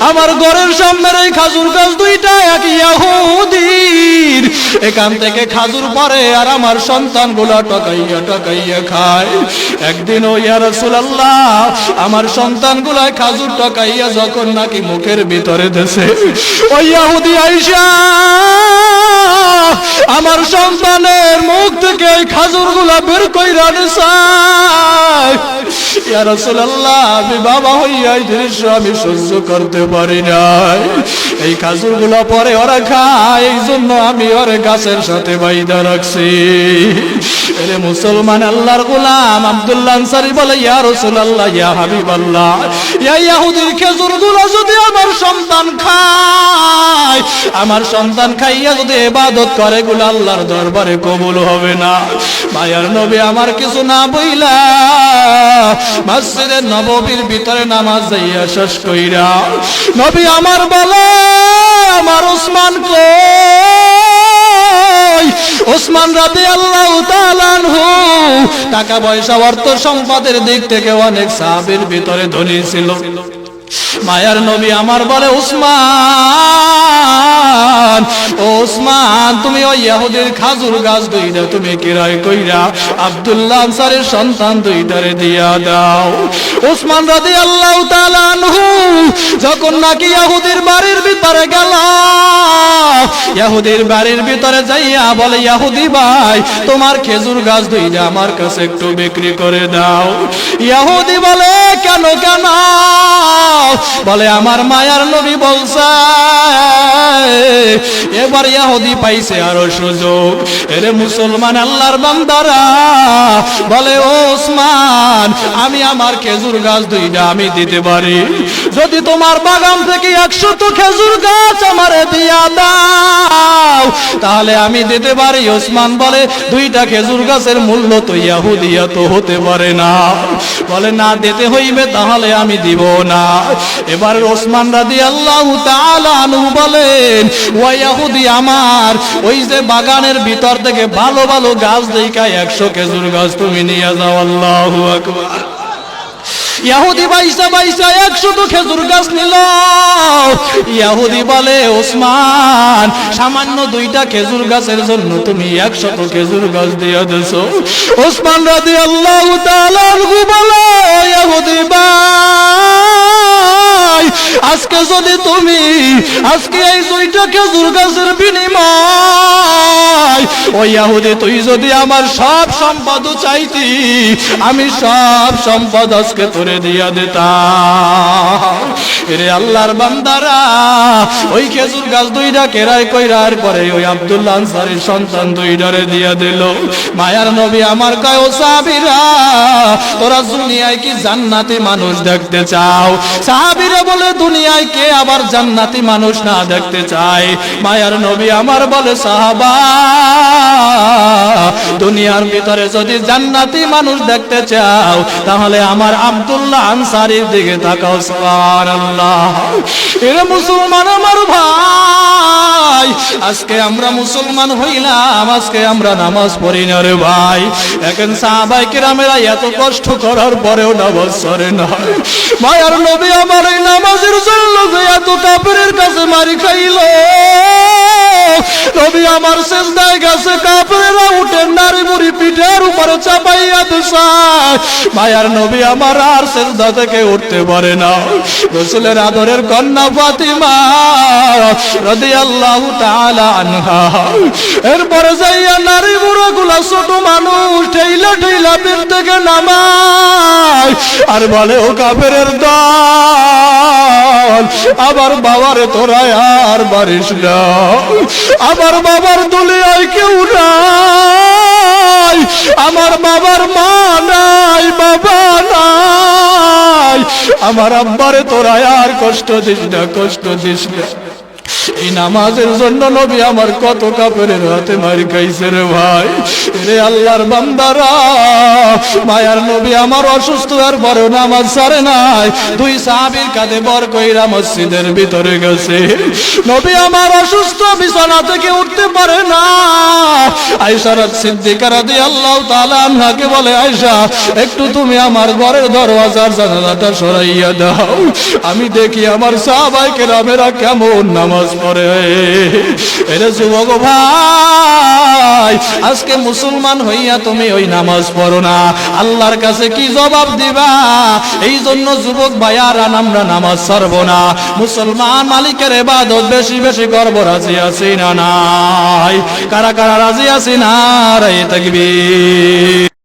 আমার ঘরের সামনের এই খাজুর গাছ দুইটা এক ইহুদীর, এখান থেকে খাজুর পরে আর আমার সন্তান গুলা টকাইয়া টকাইয়া খায়। একদিন ও ইয়া রাসূলুল্লাহ, আমার সন্তান গুলা খাজুর টকাইয়া যখন নাকি মুখের ভিতরে দেশে, ওই ইহুদি আইসা আমার সন্তানের মুখ থেকে এই খাজুর গুলা বের কইরা নিছে। ইয়া রাসূলুল্লাহ, আমি বাবা হইয়া এই দৃশ্য আমি সহ্য করতে পারি নাই। এই খাজুর গুলা পরে ওরা খায়, এই জন্য আমি ওরে গাছের সাথে বাইধা রাখছি। এরে মুসলমান আল্লাহর গোলাম আব্দুল্লাহ আনসারী বলে, ইয়া রাসূলুল্লাহ, ইয়া হাবিবাল্লাহ, এই ইহুদির খেজুরগুলো যদি আমার সন্তান খায়, আমার সন্তান খাইয়া যদি ইবাদত করে, এগুলো আল্লাহর দরবারে কবুল হবে না। মায়ার নবী আমার কিছু না বইলা মসজিদে নববীর ভিতরে নামাজ যাইয়া শেষ কইরা নবী আমার বলে, আমার ওসমান কই? ওসমান রাদিয়াল্লাহু তাআলা আনহু টাকা পয়সা অর্থ সম্পদের দিক থেকে অনেক সাহাবীর ভিতরে ধনী ছিল। মায়ার নবী আমার বলে, ওসমান ওসমান, ওসমান তুমি ওই ইহুদির খাজুর গাছ দুইটা তুমি কিরায় কইরা আব্দুল্লাহ আনসারীর সন্তান দুইটারে দিয়া দাও। ওসমান রাদিয়াল্লাহু তাআলা আনহু যখন নাকি ইহুদির বাড়ির ভিতরে গেল, ইহুদির বাড়ির ভিতরে যাইয়া বলে, ইহুদি ভাই তোমার খেজুর গাছ দুইটা আমার কাছে একটু বিক্রি করে দাও। ইহুদি বলে, কেন কেন? বলে, আমার মায়ার নবী বলছে। এবার ইহুদি পাইছে আরো সুযোগ। এরে মুসলমান আল্লাহর বান্দারা, বলে ওসমান আমি আমার খেজুর গাছ দুইটা আমি দিতে পারি, যদি তোমার বাগান থেকে 100 খেজুর গাছ আমারে দিয়া দাও তাহলে আমি দিতে পারি। ওসমান বলে, দুইটা খেজুর গাছের মূল্য তো ইহুদিয়া তো হতে পারে না। বলে, না দিতে হইবে তাহলে আমি দিব না। এবার ওসমান রাদিয়াল্লাহু তাআলা আনহু বলেন, ওই ইহুদি আমার ওই যে বাগানের ভিতর থেকে ভালো ভালো গাছ দেখা 100 খেজুর গাছ তুমি নিয়ে যাও। আল্লাহু আকবার। ইহুদি বাইসা বাইসা 100 খেজুর গাছ নিল। ইহুদি বলে, ওসমান সামান্য দুইটা খেজুর গাছের জন্য তুমি 100 খেজুর গাছ দিয়ে দিছো। ওসমান রাদিয়াল্লাহু তাআলা আনহু বলে, ইহুদি ভাই আজকে যদি তুমি আজকে এই দুইটা খেজুর গাছের বিনিময় ওই ইহুদি তুই যদি আমার সব সম্পদ চাইতি, আমি সব সম্পদ আজকে তোরে দিয়া দিতাম। এরে আল্লাহর বান্দারা, ওই খেজুর গাছ দুইটা কেরায় কইরার পরে ওই আব্দুল্লাহ আনসারীর সন্তান দুইটারে দিয়া দিল। মায়ার নবী আমার কয়, ও সাহাবীরা তোরা দুনিয়ায় কি জান্নাতি মানুষ দেখতে চাও? সাহাবীরা বলে, দুনিয়ায় কে আবার জান্নাতি মানুষ না দেখতে চায়? মায়ার নবী আমার বলে, সাহাবা দুনিয়ার ভিতরে যদি জান্নাতি মানুষ দেখতে চাও তাহলে আমার আব্দুল্লাহ আনসারীর দিকে তাকাও। সুবহানাল্লাহ। এরে মুসলমান আমার ভাই, আজকে আমরা মুসলমান হইলাম, আজকে আমরা নামাজ পড়ি না রে ভাই। এখন সাহাবায়ে কেরামেরা এত কষ্ট করার পরেও নামাজ পড়ে না। মায়ার নবী আমার এই নামাজের জন্য যে এত কাফেরের কাছে মারি খাইল, নবী আমার সিজদায় গেছে, কাফেররা উঠে নারী মুড়ি পিঠের উপরে চাপাইয়া দিছে। মায়ার নবী আমার আর সিজদা থেকে উঠতে পারে না। রাসূলের আদরের কন্যা ফাতিমা রাদিয়াল্লাহু তাআলা আনহা এরপরে যাইয়া নারী বুড়াগুলা ছোট মানুষ ঠেইলা ঠেইলা পিঠ থেকে নামায় আর বলে, ও কাফেরের দল, আবার বাবারে তোরা আর বারিস না, আমার বাবার দুনিয়ায় কেউ নাই, আমার বাবার মা নাই, বাবা নাই, আমার আব্বারে তোরা আর কষ্ট দিস না, কষ্ট দিস না। এই নামাজের জন্য নবী আমার কত কাফেরের হাতে মার খাইছে রে ভাই। রে আল্লাহর বান্দারা, মায়ার নবী আমার অসুস্থ হওয়ার পরেও নামাজ ছাড়ে নাই। দুই সাহাবীর কাঁধে বর কইরা মসজিদের ভিতরে গেছে। নবী আমার অসুস্থ, বিছানা থেকে উঠতে পারে না। আয়েশা সিদ্দিকা রাদিয়াল্লাহু তাআলা আনহাকে বলে, আয়েশা একটু তুমি আমার ঘরের দরওয়াজার জানালাটা সরাইয়া দাও, আমি দেখি আমার সাহাবায়ে কেরামেরা কেমন নামাজ পড়ে। এরে যুবক ভাই, আজকে মুসলমান হইয়া তুমি ওই নামাজ পড়ো না, আল্লাহর কাছে কি জবাব দিবা? এই জন্য যুবক ভাইয়ারা আমরা নামাজ ছাড়ব না। মুসলমান মালিকের ইবাদত বেশি বেশি করব, রাজি আছি না নাই? কারা কারা রাজি আছি না? রে তাকবীর।